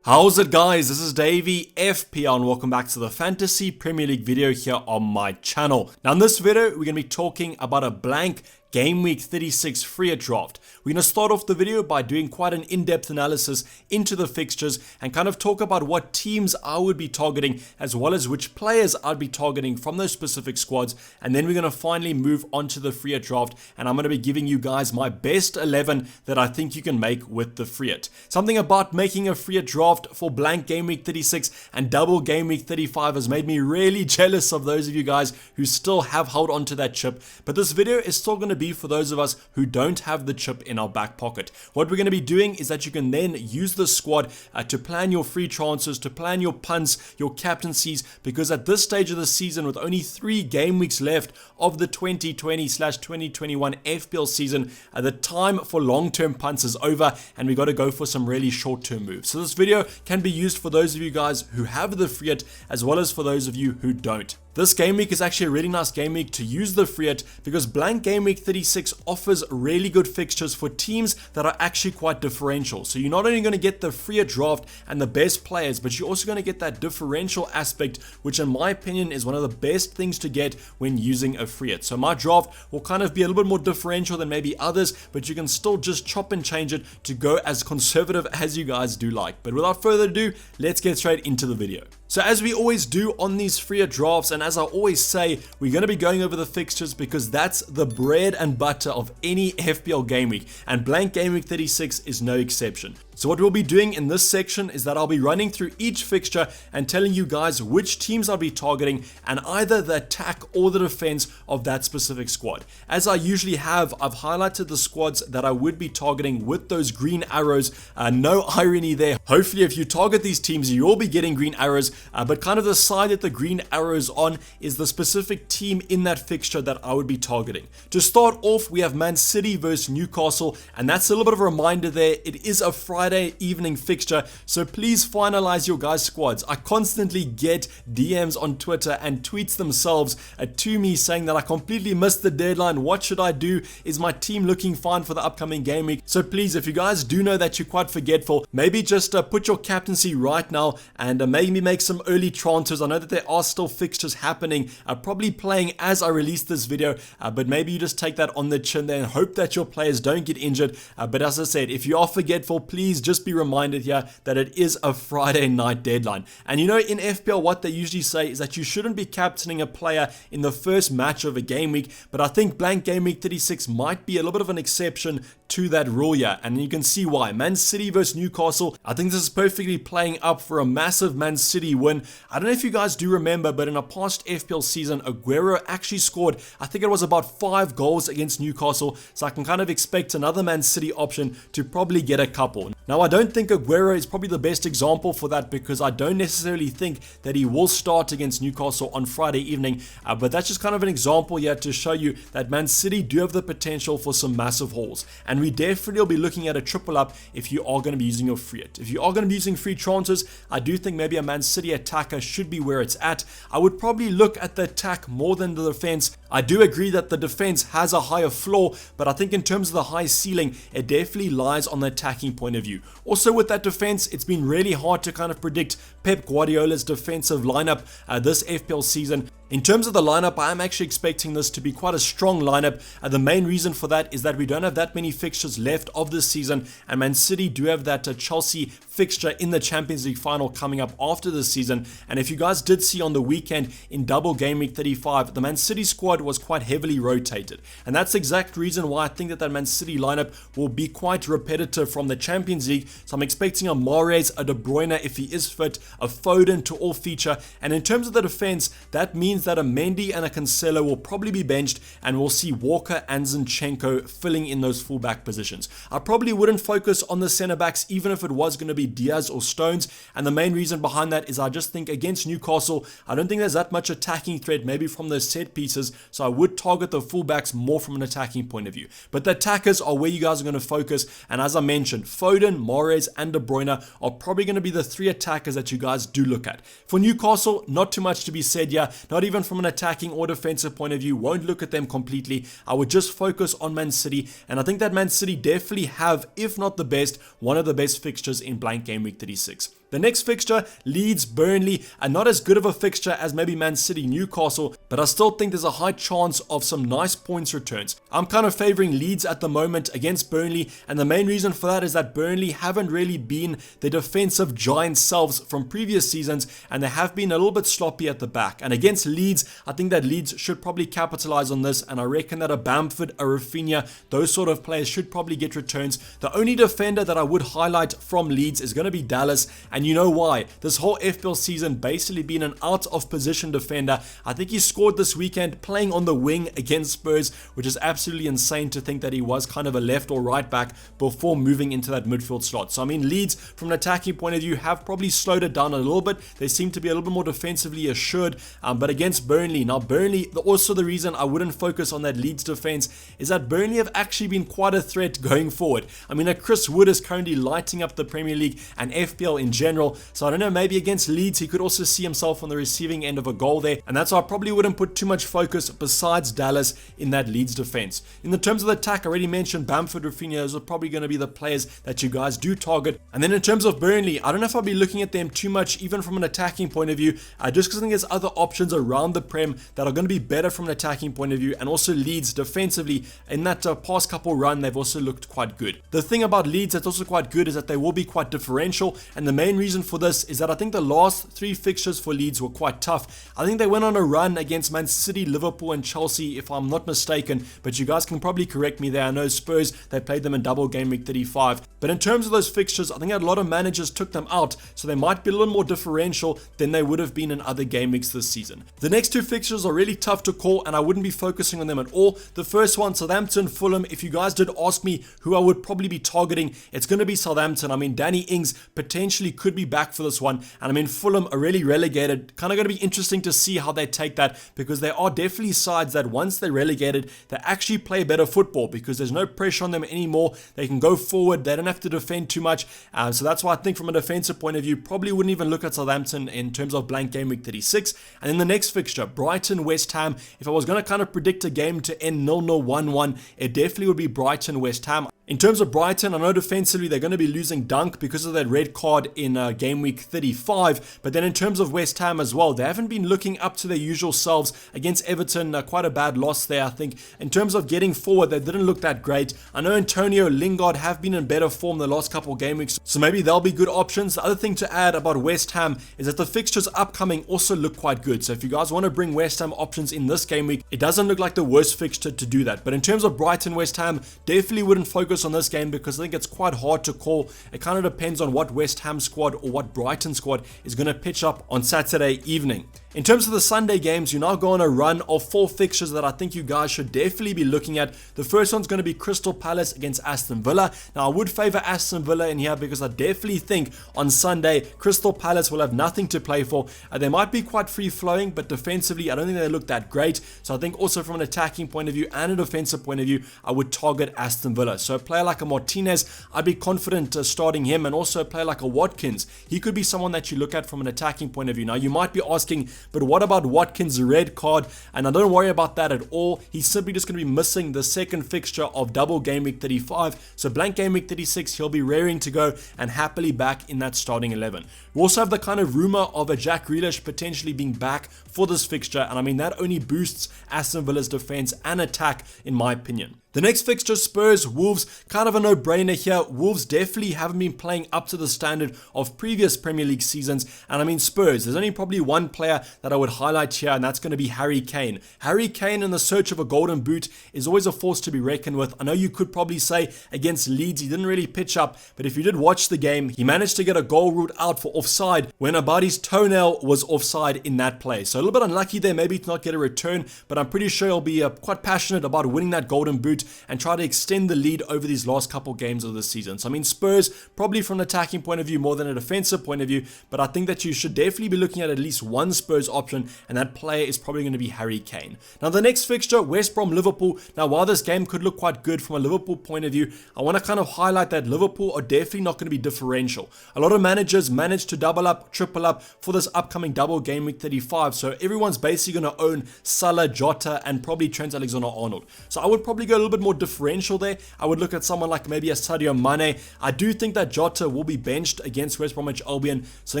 How's it, guys? This is Dayvy, FPL, and welcome back to the Fantasy Premier League video here on my channel. Now in this video, we're going to be talking about a blank Game Week 36 free hit draft. We're going to start off the video by doing quite an in-depth analysis into the fixtures and kind of talk about what teams I would be targeting as well as which players I'd be targeting from those specific squads. And then we're going to finally move on to the free hit draft, and I'm going to be giving you guys my best 11 that I think you can make with the free hit. Something about making a free hit draft for blank Game Week 36 and double Game Week 35 has made me really jealous of those of you guys who still have held on to that chip. But this video is still going to be for those of us who don't have the chip in our back pocket. What we're going to be doing is that you can then use the squad to plan your free transfers, to plan your punts, your captaincies, because at this stage of the season, with only 3 game weeks left of the 2020/2021 FPL season, the time for long-term punts is over, and we got to go for some really short-term moves. So this video can be used for those of you guys who have the free hit as well as for those of you who don't. This game week is actually a really nice game week to use the free hit because blank Game Week 36 offers really good fixtures for teams that are actually quite differential. So you're not only going to get the free hit draft and the best players, but you're also going to get that differential aspect, which in my opinion is one of the best things to get when using a free hit. So my draft will kind of be a little bit more differential than maybe others, but you can still just chop and change it to go as conservative as you guys do like. But without further ado, let's get straight into the video. So as we always do on these free hit drafts, and as I always say, we're going to be going over the fixtures because that's the bread and butter of any FPL game week, and blank Game Week 36 is no exception. So what we'll be doing in this section is that I'll be running through each fixture and telling you guys which teams I'll be targeting and either the attack or the defense of that specific squad. As I usually have, I've highlighted the squads that I would be targeting with those green arrows. No irony there. Hopefully if you target these teams, you'll be getting green arrows, but kind of the side that the green arrow is on is the specific team in that fixture that I would be targeting. To start off, we have Man City versus Newcastle, and that's a little bit of a reminder there. It is a Friday evening fixture, so please finalize your guys' squads. I constantly get DMs on Twitter and tweets themselves to me saying that I completely missed the deadline. What should I do? Is my team looking fine for the upcoming game week? So please, if you guys do know that you're quite forgetful, maybe just put your captaincy right now and maybe make some early transfers. I know that there are still fixtures happening, probably playing as I release this video, but maybe you just take that on the chin there and hope that your players don't get injured. But as I said, if you are forgetful, please just be reminded here that it is a Friday night deadline. And you know, in FPL, what they usually say is that you shouldn't be captaining a player in the first match of a game week, but I think blank Game Week 36 might be a little bit of an exception to that rule here, and you can see why. Man City versus Newcastle, I think this is perfectly playing up for a massive Man City win. I don't know if you guys do remember, but in a past FPL season, Aguero actually scored, I think it was about 5 goals against Newcastle, so I can kind of expect another Man City option to probably get a couple. Now, I don't think Aguero is probably the best example for that because I don't necessarily think that he will start against Newcastle on Friday evening, but that's just kind of an example here to show you that Man City do have the potential for some massive hauls, and we definitely will be looking at a triple up if you are going to be using your free hit. If you are going to be using free transfers, I do think maybe a Man City attacker should be where it's at. I would probably look at the attack more than the defense. I do agree that the defense has a higher floor, but I think in terms of the high ceiling, it definitely lies on the attacking point of view. Also with that defense, it's been really hard to kind of predict Pep Guardiola's defensive lineup this FPL season. In terms of the lineup, I am actually expecting this to be quite a strong lineup. The main reason for that is that we don't have that many fixtures left of this season, and Man City do have that Chelsea fixture in the Champions League final coming up after this season. And if you guys did see on the weekend in double Game Week 35, the Man City squad was quite heavily rotated, and that's the exact reason why I think that Man City lineup will be quite repetitive from the Champions League. So I'm expecting a Mahrez, a De Bruyne if he is fit, a Foden to all feature, and in terms of the defense, that means that a Mendy and a Cancelo will probably be benched, and we'll see Walker and Zinchenko filling in those fullback positions. I probably wouldn't focus on the centre backs even if it was going to be Diaz or Stones, and the main reason behind that is I just think against Newcastle, I don't think there's that much attacking threat maybe from those set pieces, so I would target the fullbacks more from an attacking point of view. But the attackers are where you guys are going to focus, and as I mentioned, Foden, Mahrez and De Bruyne are probably going to be the 3 attackers that you guys do look at. For Newcastle, not too much to be said here, not even from an attacking or defensive point of view. Won't look at them completely. I would just focus on Man City, and I think that Man City definitely have, if not the best, one of the best fixtures in blank Game Week 36. The next fixture, Leeds Burnley, and not as good of a fixture as maybe Man City Newcastle, but I still think there's a high chance of some nice points returns. I'm kind of favoring Leeds at the moment against Burnley, and the main reason for that is that Burnley haven't really been the defensive giant selves from previous seasons, and they have been a little bit sloppy at the back. And against Leeds, I think that Leeds should probably capitalize on this, and I reckon that a Bamford, a Rafinha, those sort of players should probably get returns. The only defender that I would highlight from Leeds is going to be Dallas, and you know why. This whole FPL season basically been an out of position defender. I think he scored this weekend playing on the wing against Spurs, which is absolutely insane to think that he was kind of a left or right back before moving into that midfield slot. So I mean, Leeds from an attacking point of view have probably slowed it down a little bit. They seem to be a little bit more defensively assured, but against Burnley, now Burnley, also the reason I wouldn't focus on that Leeds defense is that Burnley have actually been quite a threat going forward. I mean, Chris Wood is currently lighting up the Premier League and FPL in general, so I don't know, maybe against Leeds he could also see himself on the receiving end of a goal there, and that's why I probably wouldn't put too much focus besides Dallas in that Leeds defense. In the terms of the attack, I already mentioned Bamford, Rafinha, those are probably going to be the players that you guys do target. And then in terms of Burnley, I don't know if I'll be looking at them too much even from an attacking point of view, just because I think there's other options around the Prem that are going to be better from an attacking point of view, and also Leeds defensively in that past couple run they've also looked quite good. The thing about Leeds that's also quite good is that they will be quite differential, and the main reason for this is that I think the last 3 fixtures for Leeds were quite tough. I think they went on a run against Man City, Liverpool and Chelsea if I'm not mistaken, but you guys can probably correct me there. I know Spurs, they played them in double game week 35, but in terms of those fixtures I think a lot of managers took them out, so they might be a little more differential than they would have been in other game weeks this season. The next 2 fixtures are really tough to call, and I wouldn't be focusing on them at all. The first one, Southampton, Fulham. If you guys did ask me who I would probably be targeting, it's going to be Southampton. I mean, Danny Ings potentially could be back for this one, and I mean, Fulham are really relegated. Kind of going to be interesting to see how they take that, because there are definitely sides that once they're relegated, they actually play better football because there's no pressure on them anymore. They can go forward, they don't have to defend too much, so that's why I think from a defensive point of view, probably wouldn't even look at Southampton in terms of blank game week 36. And then the next fixture, Brighton, West Ham. If I was going to kind of predict a game to end 0-0, 1-1, it definitely would be Brighton, West Ham. In terms of Brighton, I know defensively they're going to be losing Dunk because of that red card in game week 35, but then in terms of West Ham as well, they haven't been looking up to their usual selves against Everton. Quite a bad loss there, I think. In terms of getting forward, they didn't look that great. I know Antonio, Lingard have been in better form the last couple of game weeks, so maybe they'll be good options. The other thing to add about West Ham is that the fixtures upcoming also look quite good, so if you guys want to bring West Ham options in this game week, it doesn't look like the worst fixture to do that. But in terms of Brighton, West Ham, definitely wouldn't focus on this game because I think it's quite hard to call. It kind of depends on what West Ham squad or what Brighton squad is going to pitch up on Saturday evening. In terms of the Sunday games, you now go on a run of 4 fixtures that I think you guys should definitely be looking at. The first one's going to be Crystal Palace against Aston Villa. Now, I would favor Aston Villa in here because I definitely think on Sunday, Crystal Palace will have nothing to play for. They might be quite free-flowing, but defensively, I don't think they look that great. So I think also from an attacking point of view and a defensive point of view, I would target Aston Villa. So a player like a Martinez, I'd be confident starting him, and also a player like a Watkins. He could be someone that you look at from an attacking point of view. Now, you might be asking, but what about Watkins' red card? And I don't worry about that at all. He's simply just going to be missing the second fixture of double game week 35. So blank game week 36, he'll be raring to go and happily back in that starting 11. We also have the kind of rumor of a Jack Grealish potentially being back for this fixture, and I mean that only boosts Aston Villa's defense and attack in my opinion. The next fixture, Spurs, Wolves, kind of a no-brainer here. Wolves definitely haven't been playing up to the standard of previous Premier League seasons. And I mean Spurs, there's only probably one player that I would highlight here, and that's going to be Harry Kane. Harry Kane in the search of a golden boot is always a force to be reckoned with. I know you could probably say against Leeds he didn't really pitch up, but if you did watch the game, he managed to get a goal ruled out for offside when Abadi's toenail was offside in that play. So a little bit unlucky there maybe to not get a return, but I'm pretty sure he'll be quite passionate about winning that golden boot and try to extend the lead over these last couple games of the season. So I mean Spurs, probably from an attacking point of view more than a defensive point of view, but I think that you should definitely be looking at least one Spurs option, and that player is probably going to be Harry Kane. Now the next fixture, West Brom, Liverpool. Now while this game could look quite good from a Liverpool point of view, I want to kind of highlight that Liverpool are definitely not going to be differential. A lot of managers managed to double up, triple up for this upcoming double game week 35, so everyone's basically going to own Salah, Jota, and probably Trent Alexander-Arnold. So I would probably go a little bit more differential there, I would look at someone like maybe a Sadio Mane. I do think that Jota will be benched against West Bromwich Albion, so I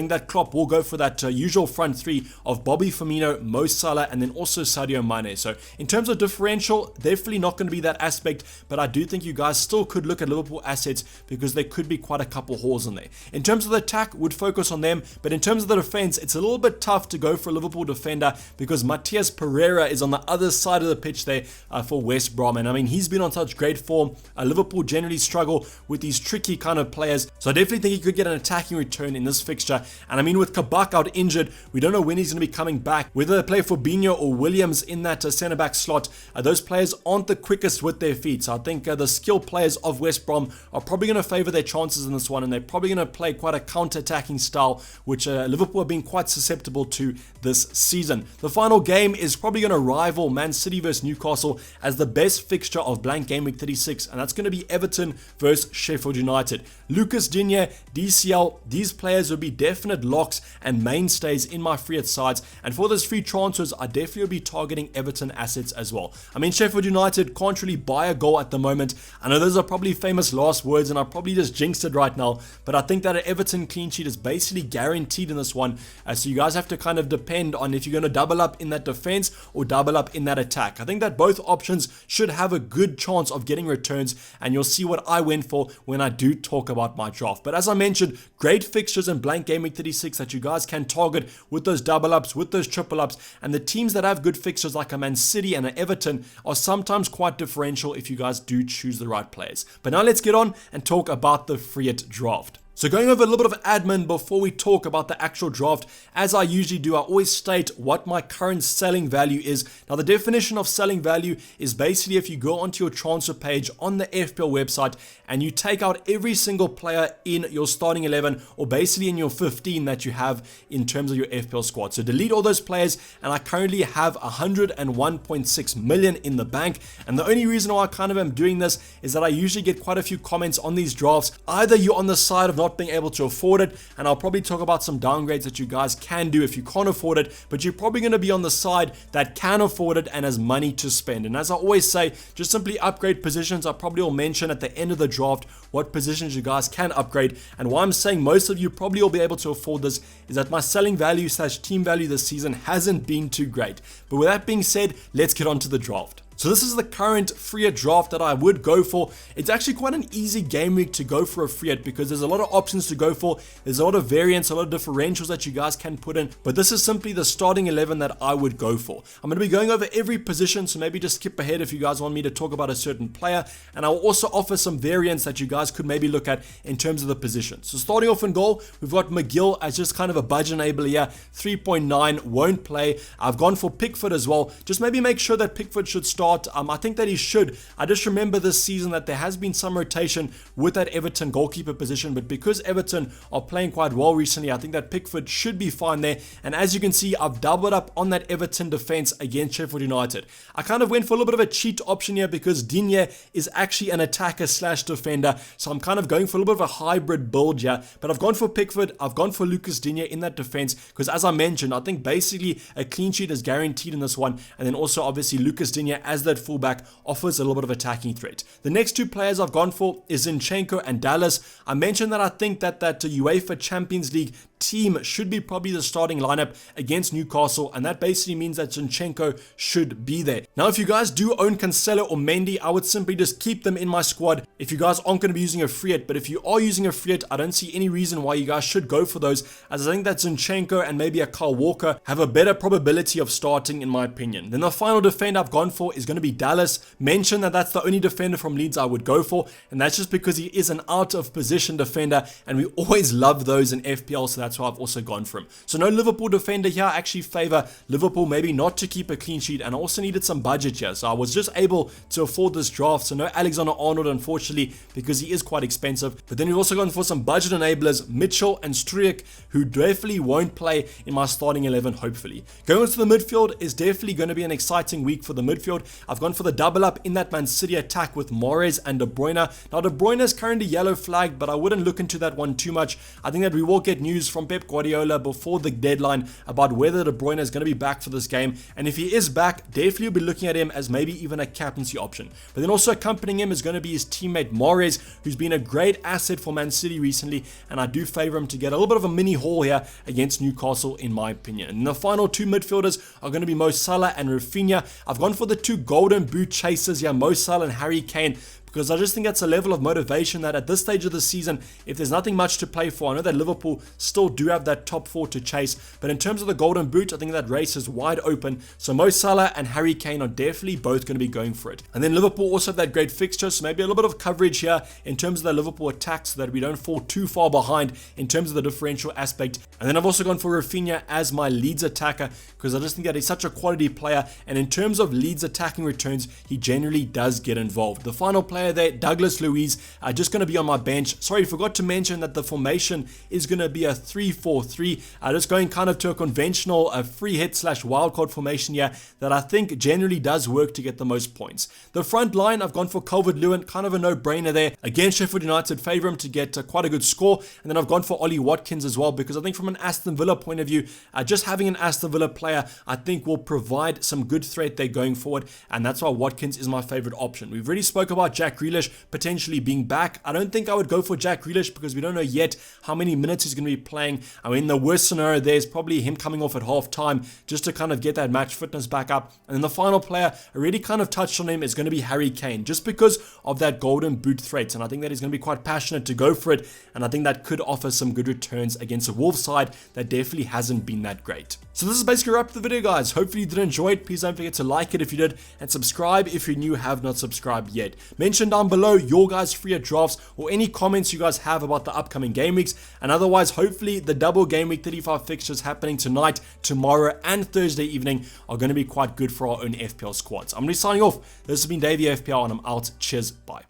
think that Klopp will go for that usual front three of Bobby Firmino, Mo Salah, and then also Sadio Mane. So in terms of differential, definitely not going to be that aspect, but I do think you guys still could look at Liverpool assets because there could be quite a couple holes in there. In terms of the attack, would focus on them, but in terms of the defense, it's a little bit tough to go for a Liverpool defender because Matías Pereira is on the other side of the pitch there for West Brom, and I mean, he's been on such great form. Liverpool generally struggle with these tricky kind of players, so I definitely think he could get an attacking return in this fixture. And I mean, with Kabak out injured, we don't know when he's going to be coming back, whether they play Fabinho or Williams in that centre-back slot. Those players aren't the quickest with their feet, so I think the skilled players of West Brom are probably going to favour their chances in this one, and they're probably going to play quite a counter-attacking style, which Liverpool have been quite susceptible to this season. The final game is probably going to rival Man City versus Newcastle as the best fixture of blank game week 36, and that's going to be Everton versus Sheffield United. Lucas Digne, DCL, these players will be definite locks and mainstays in my free hit sides, and for those free transfers, I definitely will be targeting Everton assets as well. I mean, Sheffield United can't really buy a goal at the moment. I know those are probably famous last words, and I probably just jinxed it right now, but I think that an Everton clean sheet is basically guaranteed in this one, so you guys have to kind of depend on if you're going to double up in that defense or double up in that attack. I think that both options should have a good chance of getting returns, and you'll see what I went for when I do talk about my draft. But as I mentioned, great fixtures in blank game week 36 that you guys can target with those double ups, with those triple ups, and the teams that have good fixtures like a Man City and an Everton are sometimes quite differential if you guys do choose the right players. But now let's get on and talk about the free hit draft. So going over a little bit of admin before we talk about the actual draft, as I usually do, I always state what my current selling value is. Now the definition of selling value is basically if you go onto your transfer page on the FPL website and you take out every single player in your starting 11 or basically in your 15 that you have in terms of your FPL squad. So delete all those players, and I currently have 101.6 million in the bank, and the only reason why I kind of am doing this is that I usually get quite a few comments on these drafts. Either you're on the side of not being able to afford it, and I'll probably talk about some downgrades that you guys can do if you can't afford it, but you're probably going to be on the side that can afford it and has money to spend. And as I always say, just simply upgrade positions. I probably will mention at the end of the draft what positions you guys can upgrade, and why I'm saying most of you probably will be able to afford this is that my selling value / team value this season hasn't been too great. But with that being said, let's get on to the draft. So this is the current free hit draft that I would go for. It's actually quite an easy game week to go for a free hit because there's a lot of options to go for. There's a lot of variants, a lot of differentials that you guys can put in, but this is simply the starting 11 that I would go for. I'm going to be going over every position, so maybe just skip ahead if you guys want me to talk about a certain player, and I'll also offer some variants that you guys could maybe look at in terms of the position. So starting off in goal, we've got McGill as just kind of a budget enabler here, 3.9, won't play. I've gone for Pickford as well. Just maybe make sure that Pickford should start. I think that he should. I just remember this season that there has been some rotation with that Everton goalkeeper position, but because Everton are playing quite well recently, I think that Pickford should be fine there. And as you can see, I've doubled up on that Everton defense against Sheffield United. I kind of went for a little bit of a cheat option here because Digne is actually an attacker / defender, so I'm kind of going for a little bit of a hybrid build here, but I've gone for Pickford, I've gone for Lucas Digne in that defense because, as I mentioned, I think basically a clean sheet is guaranteed in this one, and then also obviously Lucas Digne as that fullback offers a little bit of attacking threat. The next two players I've gone for is Zinchenko and Dallas. I mentioned that I think that UEFA Champions League team should be probably the starting lineup against Newcastle, and that basically means that Zinchenko should be there. Now, if you guys do own Cancelo or Mendy, I would simply just keep them in my squad if you guys aren't going to be using a free hit, but if you are using a free hit, I don't see any reason why you guys should go for those, as I think that Zinchenko and maybe a Kyle Walker have a better probability of starting in my opinion. Then the final defender I've gone for is going to be Dallas. Mention that that's the only defender from Leeds I would go for, and that's just because he is an out of position defender, and we always love those in FPL, so that's why I've also gone for him. So no Liverpool defender here. I actually favor Liverpool maybe not to keep a clean sheet, and I also needed some budget here, so I was just able to afford this draft. So no Alexander-Arnold, unfortunately, because he is quite expensive. But then we've also gone for some budget enablers, Mitchell and Struijk, who definitely won't play in my starting 11, hopefully. Going into the midfield is definitely going to be an exciting week for the midfield. I've gone for the double up in that Man City attack with Mahrez and De Bruyne. Now, De Bruyne is currently yellow flagged, but I wouldn't look into that one too much. I think that we will get news from Pep Guardiola before the deadline about whether De Bruyne is going to be back for this game, and if he is back, definitely be looking at him as maybe even a captaincy option. But then also accompanying him is going to be his teammate Mahrez, who's been a great asset for Man City recently, and I do favour him to get a little bit of a mini haul here against Newcastle in my opinion. And the final two midfielders are going to be Mo Salah and Rafinha. I've gone for the two golden boot chasers here, Mo Salah and Harry Kane, because I just think that's a level of motivation that at this stage of the season, if there's nothing much to play for, I know that Liverpool still do have that top four to chase, but in terms of the golden boot, I think that race is wide open. So Mo Salah and Harry Kane are definitely both going to be going for it. And then Liverpool also have that great fixture, so maybe a little bit of coverage here in terms of the Liverpool attack so that we don't fall too far behind in terms of the differential aspect. And then I've also gone for Rafinha as my Leeds attacker because I just think that he's such a quality player, and in terms of Leeds attacking returns, he generally does get involved. The final player there, Douglas Luiz, just going to be on my bench. Sorry, forgot to mention that the formation is going to be a 3-4-3. Just going kind of to a conventional free hit / wildcard formation here that I think generally does work to get the most points. The front line, I've gone for Calvert-Lewin, kind of a no-brainer there. Again, Sheffield United favour him to get quite a good score. And then I've gone for Ollie Watkins as well because I think from an Aston Villa point of view, just having an Aston Villa player, I think will provide some good threat there going forward. And that's why Watkins is my favourite option. We've already spoke about Jack Grealish potentially being back. I don't think I would go for Jack Grealish because we don't know yet how many minutes he's going to be playing. I mean, the worst scenario there is probably him coming off at half time just to kind of get that match fitness back up. And then the final player, I already kind of touched on him, is going to be Harry Kane just because of that golden boot threat. And I think that he's going to be quite passionate to go for it. And I think that could offer some good returns against a Wolves side that definitely hasn't been that great. So this is basically a wrap of the video, guys. Hopefully you did enjoy it. Please don't forget to like it if you did and subscribe if you're new, have not subscribed yet. Mention down below your guys' free hit drafts or any comments you guys have about the upcoming game weeks, and otherwise hopefully the double game week 35 fixtures happening tonight, tomorrow and Thursday evening are going to be quite good for our own FPL squads. I'm going to be signing off. This has been Dayvy FPL and I'm out. Cheers, bye.